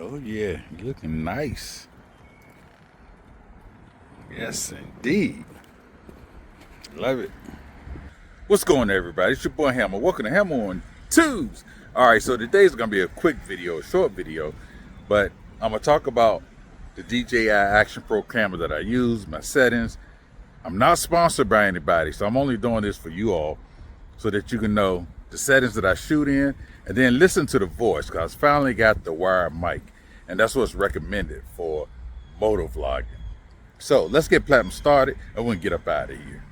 Oh yeah, you're looking nice. Yes, indeed. Love it. What's going on, everybody? It's your boy Hammer. Welcome to Hammer on Tubes. All right, so today's gonna be a quick video, a short video, but I'm gonna talk about the DJI Action Pro camera that I use, my settings. I'm not sponsored by anybody, so I'm only doing this for you all so that you can know the settings that I shoot in, and then listen to the voice, because I finally got the wired mic, and that's what's recommended for motovlogging. So let's get platinum started, and we'll get up out of here.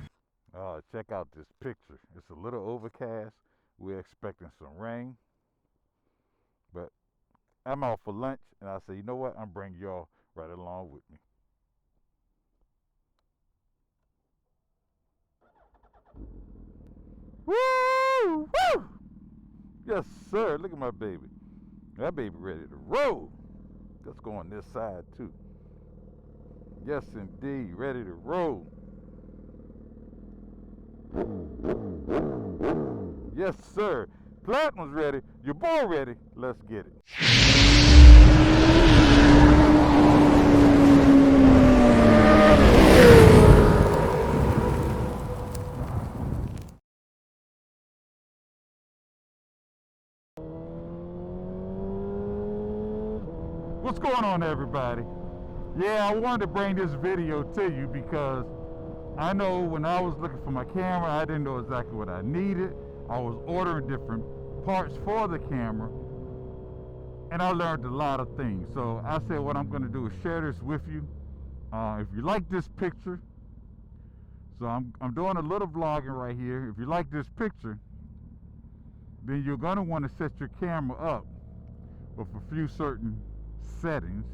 Check out this picture. It's a little overcast. We're expecting some rain, but I'm out for lunch, and I say, you know what? I'm bringing y'all right along with me. Woo! Woo! Yes, sir. Look at my baby. That baby ready to roll. Let's go on this side, too. Yes, indeed. Ready to roll. Yes, sir. Platinum's ready. Your boy ready. Let's get it. What's going on, everybody? Yeah, I wanted to bring this video to you because I know when I was looking for my camera, I didn't know exactly what I needed. I was ordering different parts for the camera, and I learned a lot of things. So I said what I'm going to do is share this with you. If you like this picture, so I'm doing a little vlogging right here. If you like this picture, then you're going to want to set your camera up with a few certain settings.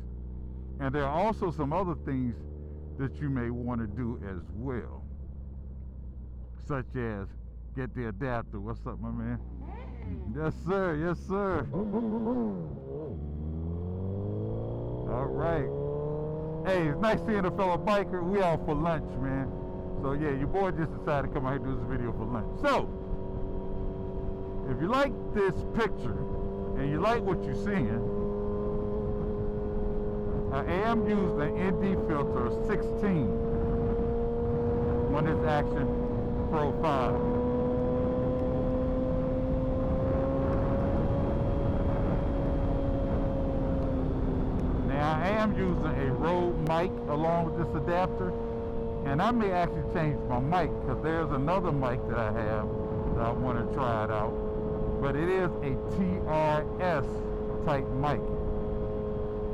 And there are also some other things that you may want to do as well, such as get the adapter. What's up, my man? Yes, sir. Yes, sir. All right. Hey, it's nice seeing a fellow biker. We out for lunch, man. So yeah, your boy just decided to come out here and do this video for lunch. So if you like this picture and you like what you're seeing, I am using the ND filter 16 on this Action Pro 5. Now I am using a Rode mic along with this adapter, and I may actually change my mic because there's another mic that I have that I want to try it out, but it is a TRS type mic.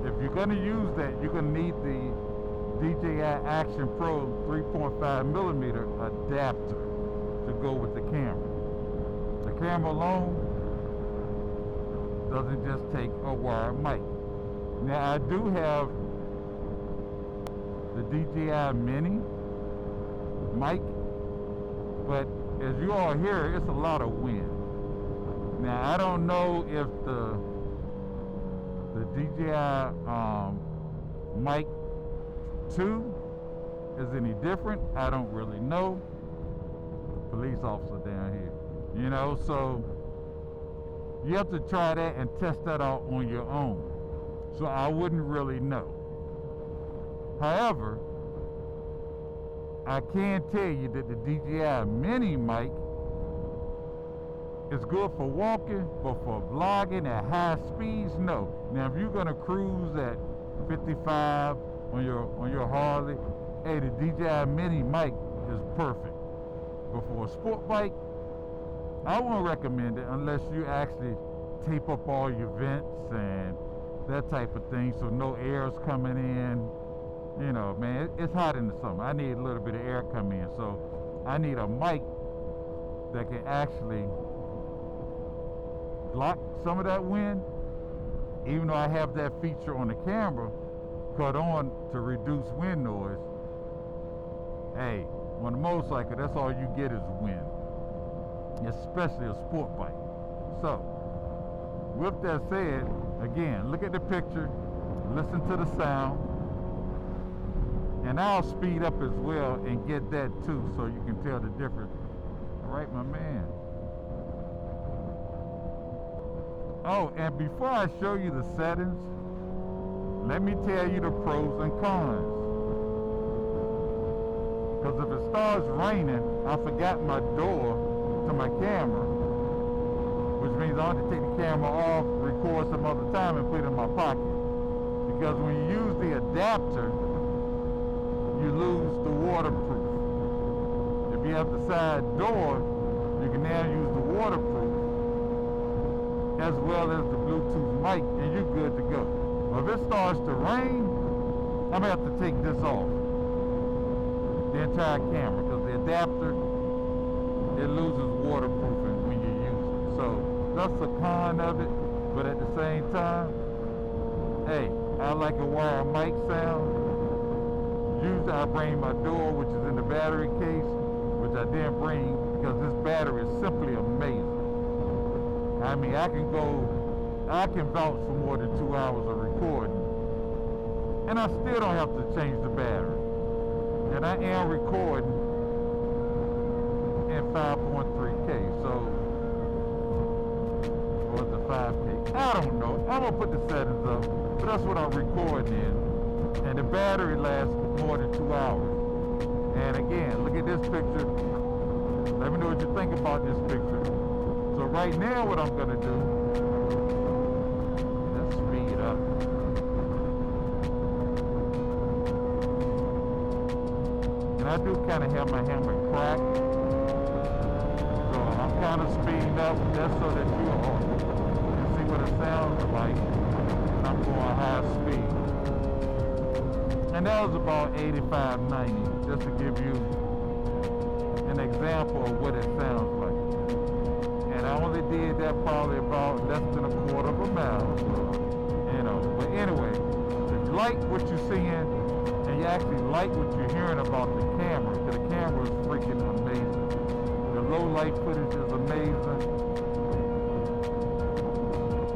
If you're going to use that, you're going to need the DJI Action Pro 3.5mm adapter to go with the camera. The camera alone doesn't just take a wired mic. Now I do have the DJI Mini mic, but as you all hear, it's a lot of wind. Now I don't know if the DJI mic 2 is any different. I don't really know. Police officer down here, you know, so you have to try that and test that out on your own. So I wouldn't really know. However, I can tell you that the DJI Mini mic is good for walking, but for vlogging at high speeds, no. Now, if you're gonna cruise at 55 on your Harley, hey, the DJI Mini mic is perfect. But for a sport bike, I won't recommend it unless you actually tape up all your vents and that type of thing, so no air's coming in. You know, man, it's hot in the summer. I need a little bit of air come in, so I need a mic that can actually block some of that wind, even though I have that feature on the camera cut on to reduce wind noise. Hey, on a motorcycle, that's all you get is wind, especially a sport bike. So with that said, again, look at the picture, listen to the sound, and I'll speed up as well and get that too so you can tell the difference. All right, my man. Oh, and before I show you the settings, let me tell you the pros and cons. Because if it starts raining, I forgot my door to my camera, which means I have to take the camera off, record some other time, and put it in my pocket. Because when you use the adapter, you lose the waterproof. If you have the side door, you can now use the waterproof as well as the Bluetooth mic, and you're good to go. Well, if it starts to rain, I'm gonna have to take this off, the entire camera, because the adapter, it loses waterproofing when you use it. So that's the con of it, but at the same time, hey, I like a wire mic sound. Usually I bring my door, which is in the battery case, which I didn't bring because this battery is simply amazing. I mean, I can vouch for more than 2 hours of recording, and I still don't have to change the battery. And I am recording in 5.3K, so, or is it 5K? I don't know. I'm gonna put the settings up, but that's what I'm recording in. And the battery lasts more than 2 hours. And again, look at this picture. Let me know what you think about this picture. So right now what I'm gonna do, let's speed up. And I do kind of have my hammer cracked. So I'm kind of speeding up just so that you all can see what it sounds like. And I'm going high speed. And that was about 85, 90, just to give you an example of what it sounds like. And I only did that probably about less than a quarter of a mile, so, you know. But anyway, if you like what you're seeing, and you actually like what you're hearing about the camera, because the camera is freaking amazing. The low light footage is amazing.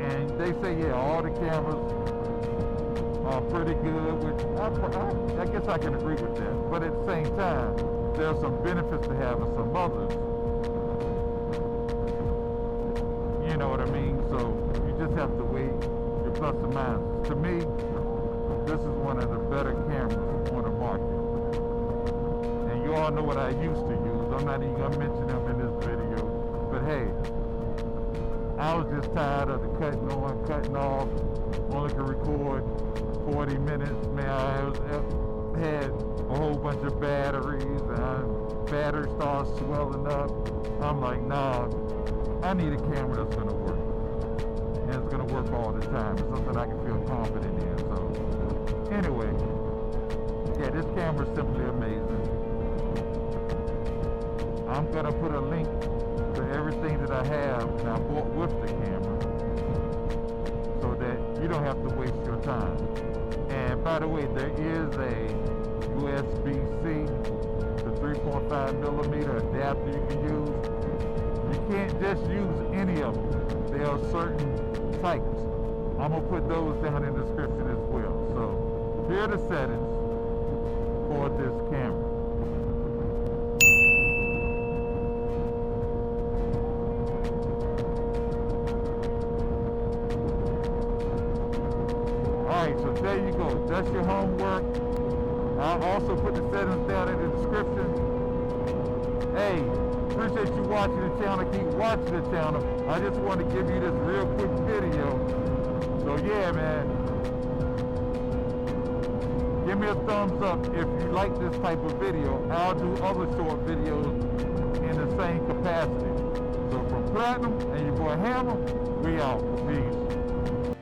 And they say, yeah, all the cameras are pretty good, which I guess I can agree with that. But at the same time, there are some benefits to having some others. You know what I mean? So you just have to weigh your plus and minuses. To me, this is one of the better cameras on the market. And you all know what I used to use. I'm not even gonna mention them in this video. But hey, I was just tired of the cutting on, cutting off. Only could record 40 minutes. Man, I had a whole bunch of batteries, and battery starts swelling up. I'm like, nah, I need a camera that's gonna work. And it's gonna work all the time. It's something I can feel confident in. So anyway, yeah, this camera is simply amazing. I'm gonna put a link to everything that I have and I bought with the camera, so that you don't have to waste your time. And by the way, there is a USB-C to 3.5 millimeter adapter you can use. You can't just use any of them. There are certain types. I'm gonna put those down in the description as well. So here are the settings for this camera. Alright, so there you go. That's your homework. I'll also put the settings down in the description. Hey, appreciate you watching the channel. Keep watching the channel. I just want to give you this real quick video. So yeah, man. Give me a thumbs up if you like this type of video. I'll do other short videos in the same capacity. So from Platinum and your boy Hammer, we out. Peace.